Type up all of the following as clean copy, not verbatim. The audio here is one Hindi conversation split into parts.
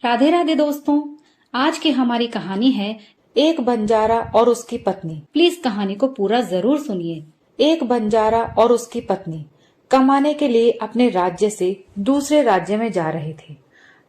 राधे राधे दोस्तों। आज की हमारी कहानी है एक बंजारा और उसकी पत्नी। प्लीज कहानी को पूरा जरूर सुनिए। एक बंजारा और उसकी पत्नी कमाने के लिए अपने राज्य से दूसरे राज्य में जा रहे थे।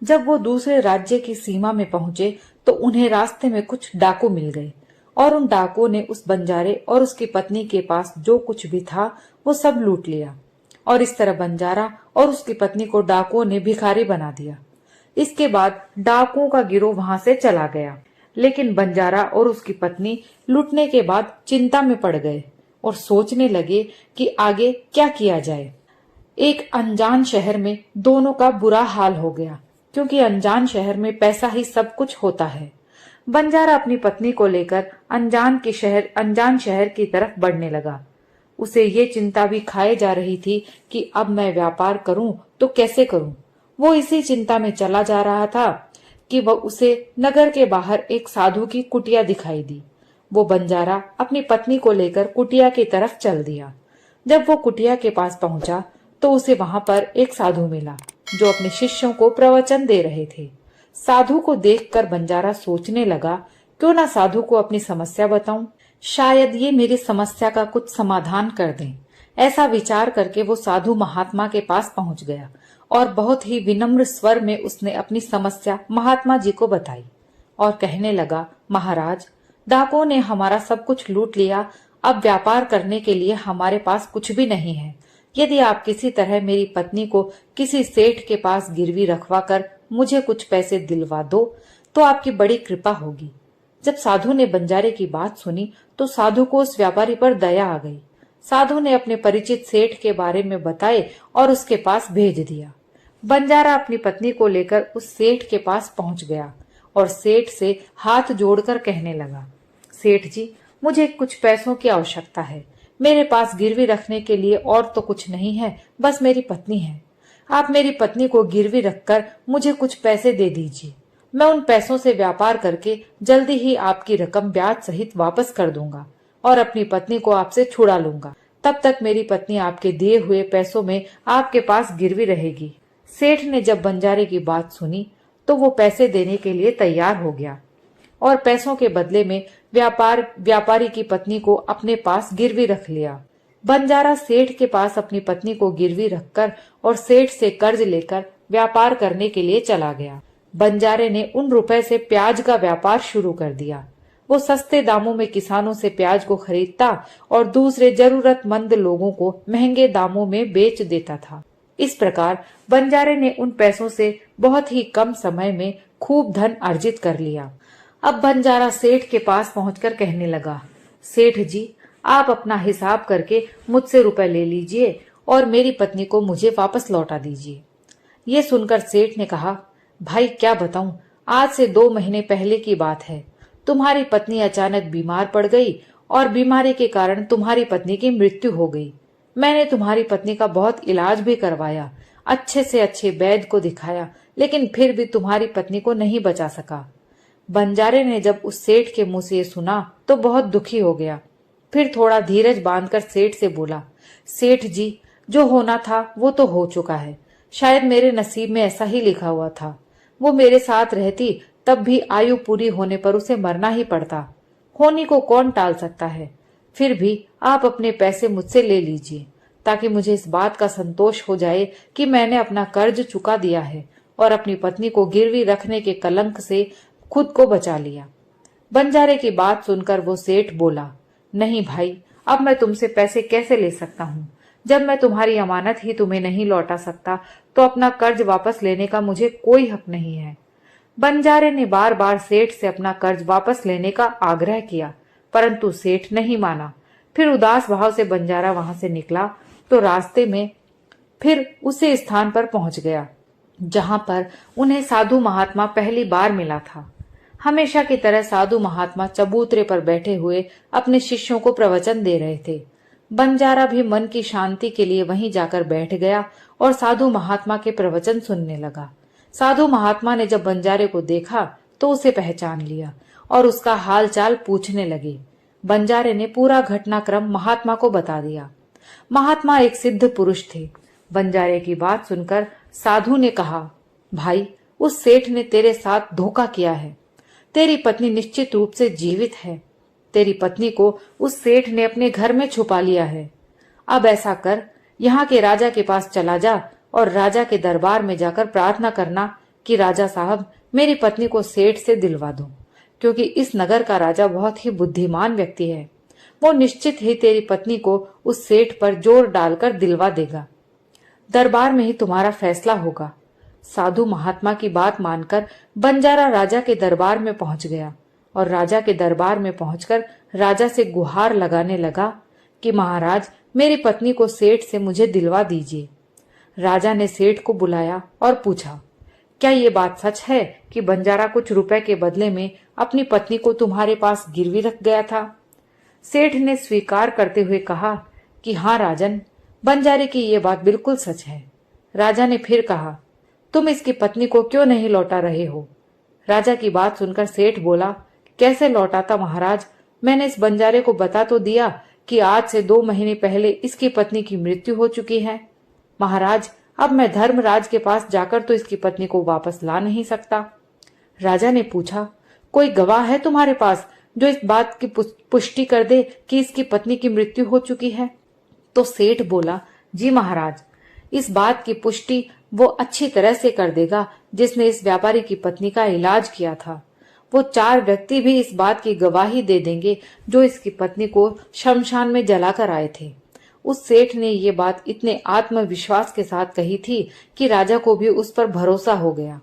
जब वो दूसरे राज्य की सीमा में पहुंचे तो उन्हें रास्ते में कुछ डाकू मिल गए और उन डाकुओं ने उस बंजारे और उसकी पत्नी के पास जो कुछ भी था वो सब लूट लिया। और इस तरह बंजारा और उसकी पत्नी को डाकुओं ने भिखारी बना दिया। इसके बाद डाकुओं का गिरोह वहां से चला गया, लेकिन बंजारा और उसकी पत्नी लूटने के बाद चिंता में पड़ गए और सोचने लगे कि आगे क्या किया जाए। एक अनजान शहर में दोनों का बुरा हाल हो गया, क्योंकि अनजान शहर में पैसा ही सब कुछ होता है। बंजारा अपनी पत्नी को लेकर अनजान शहर की तरफ बढ़ने लगा। उसे ये चिंता भी खाए जा रही थी कि अब मैं व्यापार करूं तो कैसे करूं। वो इसी चिंता में चला जा रहा था कि वह उसे नगर के बाहर एक साधु की कुटिया दिखाई दी। वो बंजारा अपनी पत्नी को लेकर कुटिया की तरफ चल दिया। जब वो कुटिया के पास पहुंचा तो उसे वहां पर एक साधु मिला जो अपने शिष्यों को प्रवचन दे रहे थे। साधु को देखकर बंजारा सोचने लगा, क्यों ना साधु को अपनी समस्या बताऊं, शायद ये मेरी समस्या का कुछ समाधान कर दें। ऐसा विचार करके वो साधु महात्मा के पास पहुंच गया और बहुत ही विनम्र स्वर में उसने अपनी समस्या महात्मा जी को बताई और कहने लगा, महाराज, डाकुओं ने हमारा सब कुछ लूट लिया। अब व्यापार करने के लिए हमारे पास कुछ भी नहीं है। यदि आप किसी तरह मेरी पत्नी को किसी सेठ के पास गिरवी रखवा कर मुझे कुछ पैसे दिलवा दो तो आपकी बड़ी कृपा होगी। जब साधु ने बंजारे की बात सुनी तो साधु को उस व्यापारी पर दया आ गई। साधु ने अपने परिचित सेठ के बारे में बताए और उसके पास भेज दिया। बंजारा अपनी पत्नी को लेकर उस सेठ के पास पहुंच गया और सेठ से हाथ जोड़कर कहने लगा, सेठ जी, मुझे कुछ पैसों की आवश्यकता है। मेरे पास गिरवी रखने के लिए और तो कुछ नहीं है, बस मेरी पत्नी है। आप मेरी पत्नी को गिरवी रखकर मुझे कुछ पैसे दे दीजिए। मैं उन पैसों से व्यापार करके जल्दी ही आपकी रकम ब्याज सहित वापस कर दूंगा और अपनी पत्नी को आपसे छुड़ा लूंगा। तब तक मेरी पत्नी आपके दिए हुए पैसों में आपके पास गिरवी रहेगी। सेठ ने जब बंजारे की बात सुनी तो वो पैसे देने के लिए तैयार हो गया और पैसों के बदले में व्यापारी की पत्नी को अपने पास गिरवी रख लिया। बंजारा सेठ के पास अपनी पत्नी को गिरवी रखकर और सेठ से कर्ज लेकर व्यापार करने के लिए चला गया। बंजारे ने उन रुपए से प्याज का व्यापार शुरू कर दिया। वो सस्ते दामों में किसानों से प्याज को खरीदता और दूसरे जरूरतमंद लोगों को महंगे दामों में बेच देता था। इस प्रकार बंजारे ने उन पैसों से बहुत ही कम समय में खूब धन अर्जित कर लिया। अब बंजारा सेठ के पास पहुंचकर कहने लगा, सेठ जी, आप अपना हिसाब करके मुझसे रुपए ले लीजिए और मेरी पत्नी को मुझे वापस लौटा दीजिए। ये सुनकर सेठ ने कहा, भाई क्या बताऊं, आज से 2 महीने पहले की बात है। तुम्हारी पत्नी अचानक बीमार पड़ गई और बीमारी के कारण तुम्हारी पत्नी की मृत्यु हो गई। मैंने तुम्हारी पत्नी का बहुत इलाज भी करवाया, अच्छे से अच्छे वैद्य को दिखाया, लेकिन फिर भी तुम्हारी पत्नी को नहीं बचा सका। बंजारे ने जब उस सेठ के मुंह से ये सुना तो बहुत दुखी हो गया। फिर थोड़ा धीरज बांधकर सेठ से बोला, सेठ जी, जो होना था वो तो हो चुका है। शायद मेरे नसीब में ऐसा ही लिखा हुआ था। वो मेरे साथ रहती तब भी आयु पूरी होने पर उसे मरना ही पड़ता। होनी को कौन टाल सकता है। फिर भी आप अपने पैसे मुझसे ले लीजिए ताकि मुझे इस बात का संतोष हो जाए कि मैंने अपना कर्ज चुका दिया है और अपनी पत्नी को गिरवी रखने के कलंक से खुद को बचा लिया। बंजारे की बात सुनकर वो सेठ बोला, नहीं भाई, अब मैं तुमसे पैसे कैसे ले सकता हूँ। जब मैं तुम्हारी अमानत ही तुम्हें नहीं लौटा सकता तो अपना कर्ज वापस लेने का मुझे कोई हक नहीं है। बंजारे ने बार बार सेठ से अपना कर्ज वापस लेने का आग्रह किया, परंतु सेठ नहीं माना। फिर उदास भाव से बंजारा वहां से निकला तो रास्ते में फिर उसी स्थान पर पहुंच गया जहां पर उन्हें साधु महात्मा पहली बार मिला था। हमेशा की तरह साधु महात्मा चबूतरे पर बैठे हुए अपने शिष्यों को प्रवचन दे रहे थे। बंजारा भी मन की शांति के लिए वहीं जाकर बैठ गया और साधु महात्मा के प्रवचन सुनने लगा। साधु महात्मा ने जब बंजारे को देखा तो उसे पहचान लिया और उसका हाल चाल पूछने लगे। बंजारे ने पूरा घटनाक्रम महात्मा को बता दिया। महात्मा एक सिद्ध पुरुष थे। बंजारे की बात सुनकर साधु ने कहा, भाई, उस सेठ ने तेरे साथ धोखा किया है। तेरी पत्नी निश्चित रूप से जीवित है। तेरी पत्नी को उस सेठ ने अपने घर में छुपा लिया है। अब ऐसा कर, यहाँ के राजा के पास चला जा और राजा के दरबार में जाकर प्रार्थना करना कि राजा साहब मेरी पत्नी को सेठ से दिलवा दो, क्योंकि इस नगर का राजा बहुत ही बुद्धिमान व्यक्ति है। वो निश्चित ही तेरी पत्नी को उस सेठ पर जोर डालकर दिलवा देगा। दरबार में ही तुम्हारा फैसला होगा। साधु महात्मा की बात मानकर बंजारा राजा के दरबार में पहुंच गया और राजा के दरबार में पहुंचकर राजा से गुहार लगाने लगा कि महाराज मेरी पत्नी को सेठ से मुझे दिलवा दीजिए। राजा ने सेठ को बुलाया और पूछा, क्या ये बात सच है कि बंजारा कुछ रुपए के बदले में अपनी पत्नी को तुम्हारे पास गिरवी रख गया था? सेठ ने स्वीकार करते हुए कहा कि हाँ राजन, बंजारे की ये बात बिल्कुल सच है। राजा ने फिर कहा, तुम इसकी पत्नी को क्यों नहीं लौटा रहे हो? राजा की बात सुनकर सेठ बोला, कैसे लौटाता महाराज, मैंने इस बंजारे को बता तो दिया कि आज से 2 महीने पहले इसकी पत्नी की मृत्यु हो चुकी है। महाराज, अब मैं धर्मराज के पास जाकर तो इसकी पत्नी को वापस ला नहीं सकता। राजा ने पूछा, कोई गवाह है तुम्हारे पास जो इस बात की पुष्टि कर दे कि इसकी पत्नी की मृत्यु हो चुकी है? तो सेठ बोला, जी महाराज, इस बात की पुष्टि वो अच्छी तरह से कर देगा जिसने इस व्यापारी की पत्नी का इलाज किया था। वो 4 व्यक्ति भी इस बात की गवाही दे देंगे जो इसकी पत्नी को शमशान में जलाकर आए थे। उस सेठ ने ये बात इतने आत्मविश्वास के साथ कही थी कि राजा को भी उस पर भरोसा हो गया।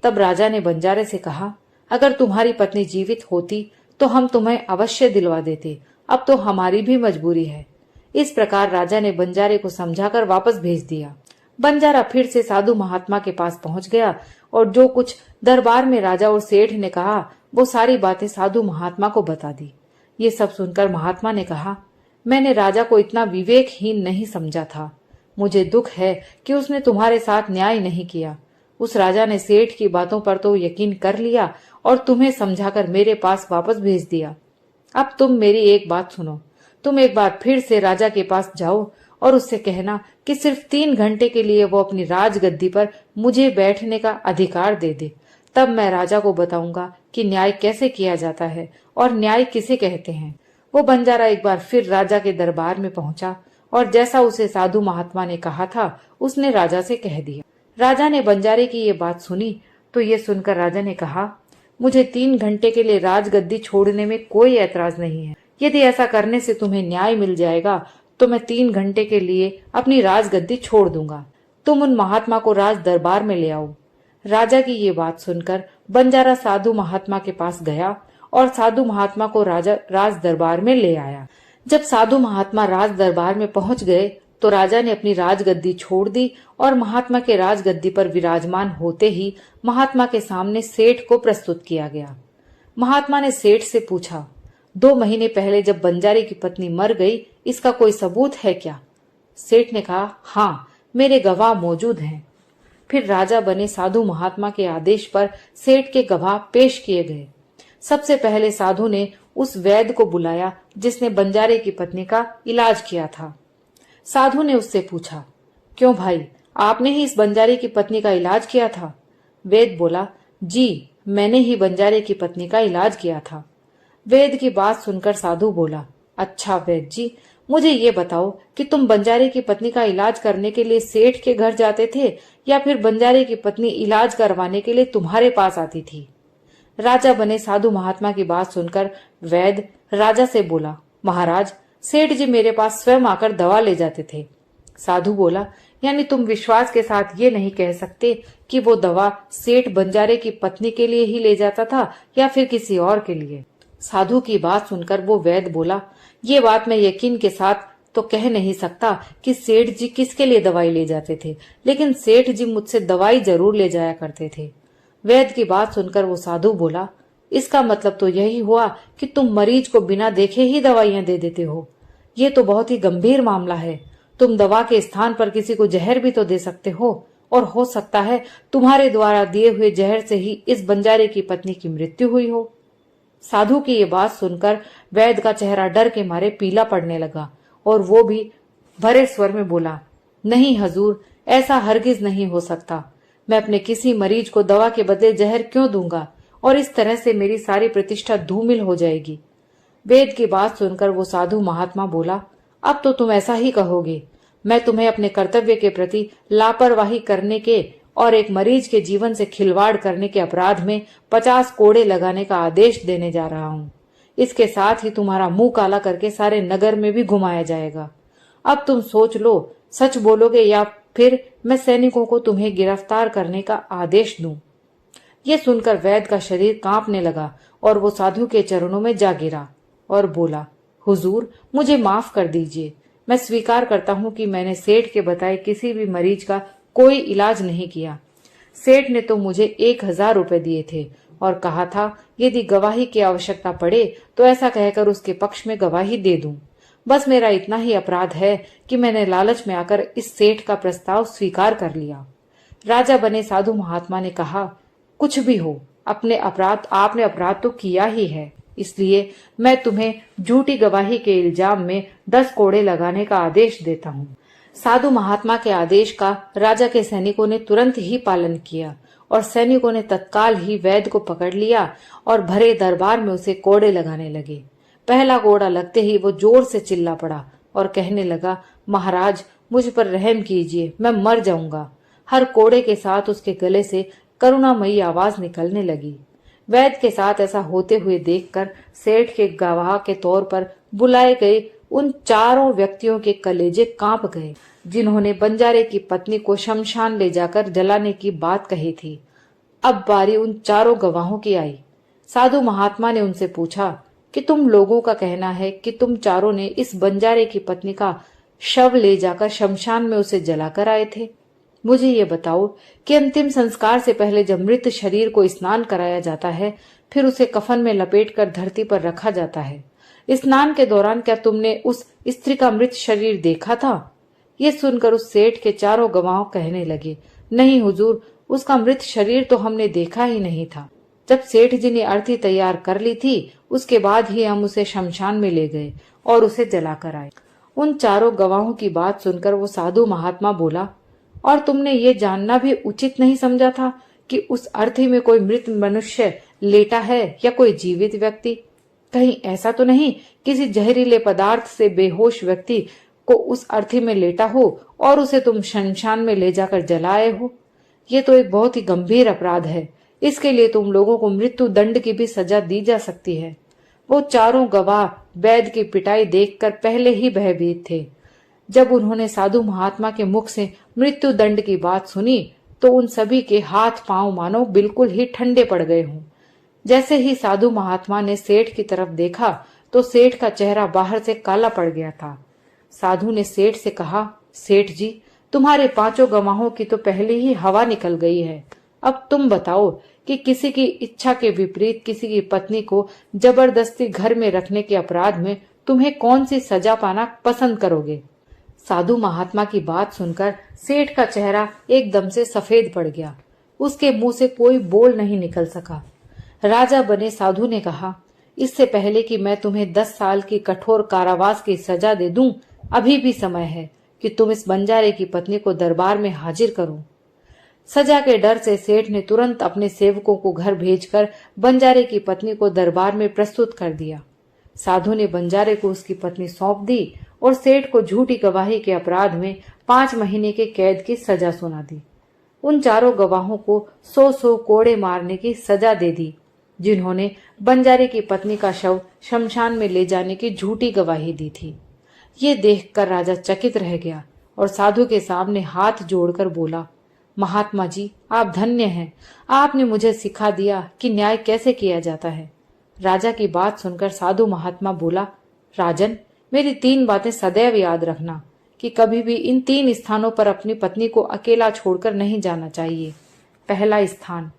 तब राजा ने बंजारे से कहा, अगर तुम्हारी पत्नी जीवित होती तो हम तुम्हें अवश्य दिलवा देते, अब तो हमारी भी मजबूरी है। इस प्रकार राजा ने बंजारे को समझाकर वापस भेज दिया। बंजारा फिर से साधु महात्मा के पास पहुंच गया और जो कुछ दरबार में राजा और सेठ ने कहा वो सारी बातें साधु महात्मा को बता दी। ये सब सुनकर महात्मा ने कहा, मैंने राजा को इतना विवेकहीन नहीं समझा था। मुझे दुख है कि उसने तुम्हारे साथ न्याय नहीं किया। उस राजा ने सेठ की बातों पर तो यकीन कर लिया और तुम्हें समझाकर मेरे पास वापस भेज दिया। अब तुम मेरी एक बात सुनो। तुम एक बार फिर से राजा के पास जाओ और उससे कहना कि सिर्फ 3 घंटे के लिए वो अपनी राजगद्दी पर मुझे बैठने का अधिकार दे दे। तब मैं राजा को बताऊंगा कि न्याय कैसे किया जाता है और न्याय किसे कहते हैं। वो बंजारा एक बार फिर राजा के दरबार में पहुंचा और जैसा उसे साधु महात्मा ने कहा था उसने राजा से कह दिया। राजा ने बंजारे की ये बात सुनी तो ये सुनकर राजा ने कहा, मुझे 3 घंटे के लिए राजगद्दी छोड़ने में कोई ऐतराज नहीं है। यदि ऐसा करने से तुम्हें न्याय मिल जाएगा तो मैं 3 घंटे के लिए अपनी राजगद्दी छोड़ दूंगा। तुम उन महात्मा को राज दरबार में ले आओ। राजा की ये बात सुनकर बंजारा साधु महात्मा के पास गया और साधु महात्मा को राज दरबार में ले आया। जब साधु महात्मा राज दरबार में पहुंच गए तो राजा ने अपनी राजगद्दी छोड़ दी और महात्मा के राजगद्दी पर विराजमान होते ही महात्मा के सामने सेठ को प्रस्तुत किया गया। महात्मा ने सेठ से पूछा, 2 महीने पहले जब बंजारे की पत्नी मर गई, इसका कोई सबूत है क्या? सेठ ने कहा, हाँ, मेरे गवाह मौजूद हैं। फिर राजा बने साधु महात्मा के आदेश पर सेठ के गवाह पेश किए गए। सबसे पहले साधु ने उस वैद्य को बुलाया जिसने बंजारे की पत्नी का इलाज किया था। साधु ने उससे पूछा, क्यों भाई, आपने ही इस बंजारे की पत्नी का इलाज किया था? वैद्य बोला, जी, मैंने ही बंजारे की पत्नी का इलाज किया था। वैद्य की बात सुनकर साधु बोला, अच्छा वैद्य जी, मुझे ये बताओ कि तुम बंजारे की पत्नी का इलाज करने के लिए सेठ के घर जाते थे या फिर बंजारे की पत्नी इलाज करवाने के लिए तुम्हारे पास आती थी? राजा बने साधु महात्मा की बात सुनकर वैद्य राजा से बोला, महाराज, सेठ जी मेरे पास स्वयं आकर दवा ले जाते थे। साधु बोला, यानी तुम विश्वास के साथ ये नहीं कह सकते कि वो दवा सेठ बंजारे की पत्नी के लिए ही ले जाता था या फिर किसी और के लिए? साधु की बात सुनकर वो वैद्य बोला, ये बात मैं यकीन के साथ तो कह नहीं सकता कि सेठ जी किसके लिए दवाई ले जाते थे, लेकिन सेठ जी मुझसे दवाई जरूर ले जाया करते थे। वैद्य की बात सुनकर वो साधु बोला, इसका मतलब तो यही हुआ कि तुम मरीज को बिना देखे ही दवाइयां दे देते हो। ये तो बहुत ही गंभीर मामला है। तुम दवा के स्थान पर किसी को जहर भी तो दे सकते हो और हो सकता है तुम्हारे द्वारा दिए हुए जहर से ही इस बंजारे की पत्नी की मृत्यु हुई हो। साधु की ये बात सुनकर वैद्य का चेहरा डर के मारे पीला पड़ने लगा और वो भी भरे स्वर में बोला, नहीं हजूर, ऐसा हरगिज नहीं हो सकता। मैं अपने किसी मरीज को दवा के बदले जहर क्यों दूंगा, और इस तरह से मेरी सारी प्रतिष्ठा धूमिल हो जाएगी। वेद की बात सुनकर वो साधु महात्मा बोला, अब तो तुम ऐसा ही कहोगे। मैं तुम्हें अपने कर्तव्य के प्रति लापरवाही करने के और एक मरीज के जीवन से खिलवाड़ करने के अपराध में 50 कोड़े लगाने का आदेश देने जा रहा हूँ। इसके साथ ही तुम्हारा मुंह काला करके सारे नगर में भी घुमाया जाएगा। अब तुम सोच लो, सच बोलोगे या फिर मैं सैनिकों को तुम्हें गिरफ्तार करने का आदेश दूं। ये सुनकर वैद्य का शरीर कांपने लगा और वो साधु के चरणों में जा गिरा और बोला, हुजूर, मुझे माफ कर दीजिए। मैं स्वीकार करता हूँ कि मैंने सेठ के बताए किसी भी मरीज का कोई इलाज नहीं किया। सेठ ने तो मुझे 1000 रुपए दिए थे और कहा था यदि गवाही की आवश्यकता पड़े तो ऐसा कहकर उसके पक्ष में गवाही दे दूं। बस मेरा इतना ही अपराध है कि मैंने लालच में आकर इस सेठ का प्रस्ताव स्वीकार कर लिया। राजा बने साधु महात्मा ने कहा, कुछ भी हो, आपने अपराध तो किया ही है, इसलिए मैं तुम्हें झूठी गवाही के इल्जाम में 10 कोड़े लगाने का आदेश देता हूँ। साधु महात्मा के आदेश का राजा के सैनिकों ने तुरंत ही पालन किया और सैनिकों ने तत्काल ही वैद्य को पकड़ लिया और भरे दरबार में उसे कोड़े लगाने लगे। पहला कोड़ा लगते ही वो जोर से चिल्ला पड़ा और कहने लगा, महाराज, मुझ पर रहम कीजिए, मैं मर जाऊंगा। हर कोड़े के साथ उसके गले से करुणामयी आवाज निकलने लगी। वैद्य के साथ ऐसा होते हुए देखकर सेठ के गवाह के तौर पर बुलाए गए उन चारों व्यक्तियों के कलेजे कांप गए, जिन्होंने बंजारे की पत्नी को शमशान ले जाकर जलाने की बात कही थी। अब बारी उन चारों गवाहों की आई। साधु महात्मा ने उनसे पूछा कि तुम लोगों का कहना है कि तुम चारों ने इस बंजारे की पत्नी का शव ले जाकर शमशान में उसे जलाकर आए थे। मुझे ये बताओ कि अंतिम संस्कार से पहले जब मृत शरीर को स्नान कराया जाता है, फिर उसे कफन में लपेटकर धरती पर रखा जाता है। स्नान के दौरान क्या तुमने उस स्त्री का मृत शरीर देखा था? ये सुनकर उस सेठ के चारों गवाह कहने लगे, नहीं हुजूर, उसका मृत शरीर तो हमने देखा ही नहीं था। जब सेठ जी ने अर्थी तैयार कर ली थी, उसके बाद ही हम उसे शमशान में ले गए और उसे जलाकर आए। उन चारों गवाहों की बात सुनकर वो साधु महात्मा बोला, और तुमने ये जानना भी उचित नहीं समझा था कि उस अर्थी में कोई मृत मनुष्य लेटा है या कोई जीवित व्यक्ति? कहीं ऐसा तो नहीं किसी जहरीले पदार्थ से बेहोश व्यक्ति को उस अर्थी में लेटा हो और उसे तुम शमशान में ले जाकर जलाए हो? ये तो एक बहुत ही गंभीर अपराध है। इसके लिए तुम लोगों को मृत्यु दंड की भी सजा दी जा सकती है। वो चारों गवाह वैद्य की पिटाई देखकर पहले ही भयभीत थे। जब उन्होंने साधु महात्मा के मुख से मृत्यु दंड की बात सुनी तो उन सभी के हाथ पांव मानो बिल्कुल ही ठंडे पड़ गए हों। जैसे ही साधु महात्मा ने सेठ की तरफ देखा तो सेठ का चेहरा बाहर से काला पड़ गया था। साधु ने सेठ से कहा, सेठ जी, तुम्हारे 5 गवाहों की तो पहले ही हवा निकल गई है। अब तुम बताओ कि किसी की इच्छा के विपरीत किसी की पत्नी को जबरदस्ती घर में रखने के अपराध में तुम्हें कौन सी सजा पाना पसंद करोगे? साधु महात्मा की बात सुनकर सेठ का चेहरा एकदम से सफेद पड़ गया। उसके मुंह से कोई बोल नहीं निकल सका। राजा बने साधु ने कहा, इससे पहले कि मैं तुम्हें 10 साल की कठोर कारावास की सजा दे दूं, अभी भी समय है कि तुम इस बंजारे की पत्नी को दरबार में हाजिर करो। सजा के डर से सेठ ने तुरंत अपने सेवकों को घर भेजकर बंजारे की पत्नी को दरबार में प्रस्तुत कर दिया। साधु ने बंजारे को उसकी पत्नी सौंप दी और सेठ को झूठी गवाही के अपराध में 5 महीने के कैद की सजा सुना दी। उन चारों गवाहों को 100 कोड़े मारने की सजा दे दी, जिन्होंने बंजारे की पत्नी का शव शमशान में ले जाने की झूठी गवाही दी थी। ये देखकर राजा चकित रह गया और साधु के सामने हाथ जोड़कर बोला, महात्मा जी, आप धन्य हैं। आपने मुझे सिखा दिया कि न्याय कैसे किया जाता है। राजा की बात सुनकर साधु महात्मा बोला, राजन, मेरी 3 बातें सदैव याद रखना कि कभी भी इन 3 स्थानों पर अपनी पत्नी को अकेला छोड़कर नहीं जाना चाहिए। पहला स्थान,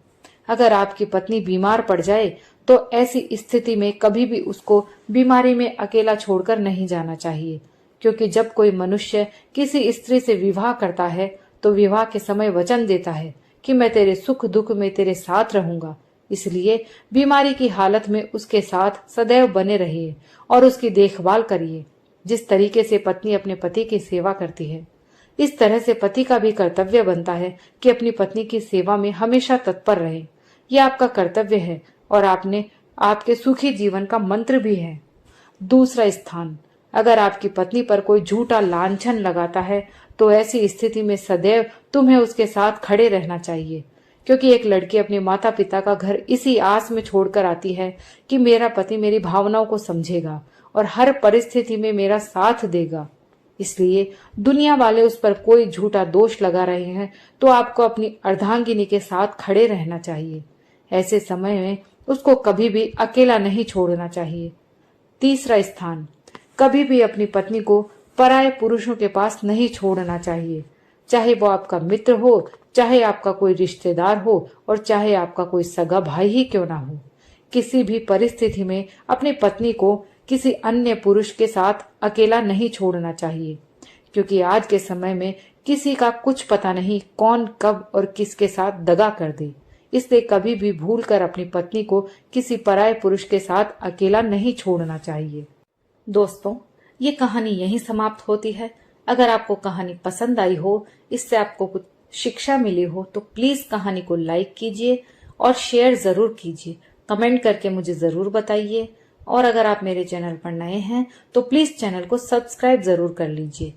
अगर आपकी पत्नी बीमार पड़ जाए तो ऐसी स्थिति में कभी भी उसको बीमारी में अकेला छोड़कर नहीं जाना चाहिए, क्योंकि जब कोई मनुष्य किसी स्त्री से विवाह करता है तो विवाह के समय वचन देता है कि मैं तेरे सुख दुख में तेरे साथ रहूंगा। इसलिए बीमारी की हालत में उसके साथ सदैव बने रहिए और उसकी देखभाल करिए, जिस तरीके से पत्नी अपने पति की सेवा करती है। इस तरह से पति का भी कर्तव्य बनता है कि अपनी पत्नी की सेवा में हमेशा तत्पर रहे। यह आपका कर्तव्य है और आपके सुखी जीवन का मंत्र भी है। दूसरा स्थान, अगर आपकी पत्नी पर कोई झूठा लांछन लगाता है तो ऐसी स्थिति में सदैव तुम्हें उसके साथ खड़े रहना चाहिए, क्योंकि एक लड़की अपने माता पिता का घर इसी आस में छोड़कर आती है कि मेरा पति मेरी भावनाओं को समझेगा और हर परिस्थिति में मेरा साथ देगा। इसलिए दुनिया वाले उस पर कोई झूठा दोष लगा रहे हैं तो आपको अपनी अर्धांगिनी के साथ खड़े रहना चाहिए। ऐसे समय में उसको कभी भी अकेला नहीं छोड़ना चाहिए। तीसरा स्थान, कभी भी अपनी पत्नी को पराये पुरुषों के पास नहीं छोड़ना चाहिए, चाहे वो आपका मित्र हो, चाहे आपका कोई रिश्तेदार हो और चाहे आपका कोई सगा भाई ही क्यों ना हो। किसी भी परिस्थिति में अपनी पत्नी को किसी अन्य पुरुष के साथ अकेला नहीं छोड़ना चाहिए, क्योंकि आज के समय में किसी का कुछ पता नहीं कौन कब और किसके साथ दगा कर दे। इसलिए कभी भी भूलकर अपनी पत्नी को किसी पराये पुरुष के साथ अकेला नहीं छोड़ना चाहिए। दोस्तों, ये कहानी यहीं समाप्त होती है। अगर आपको कहानी पसंद आई हो, इससे आपको कुछ शिक्षा मिली हो, तो प्लीज कहानी को लाइक कीजिए और शेयर जरूर कीजिए। कमेंट करके मुझे जरूर बताइए। और अगर आप मेरे चैनल पर नए हैं तो प्लीज चैनल को सब्सक्राइब जरूर कर लीजिए।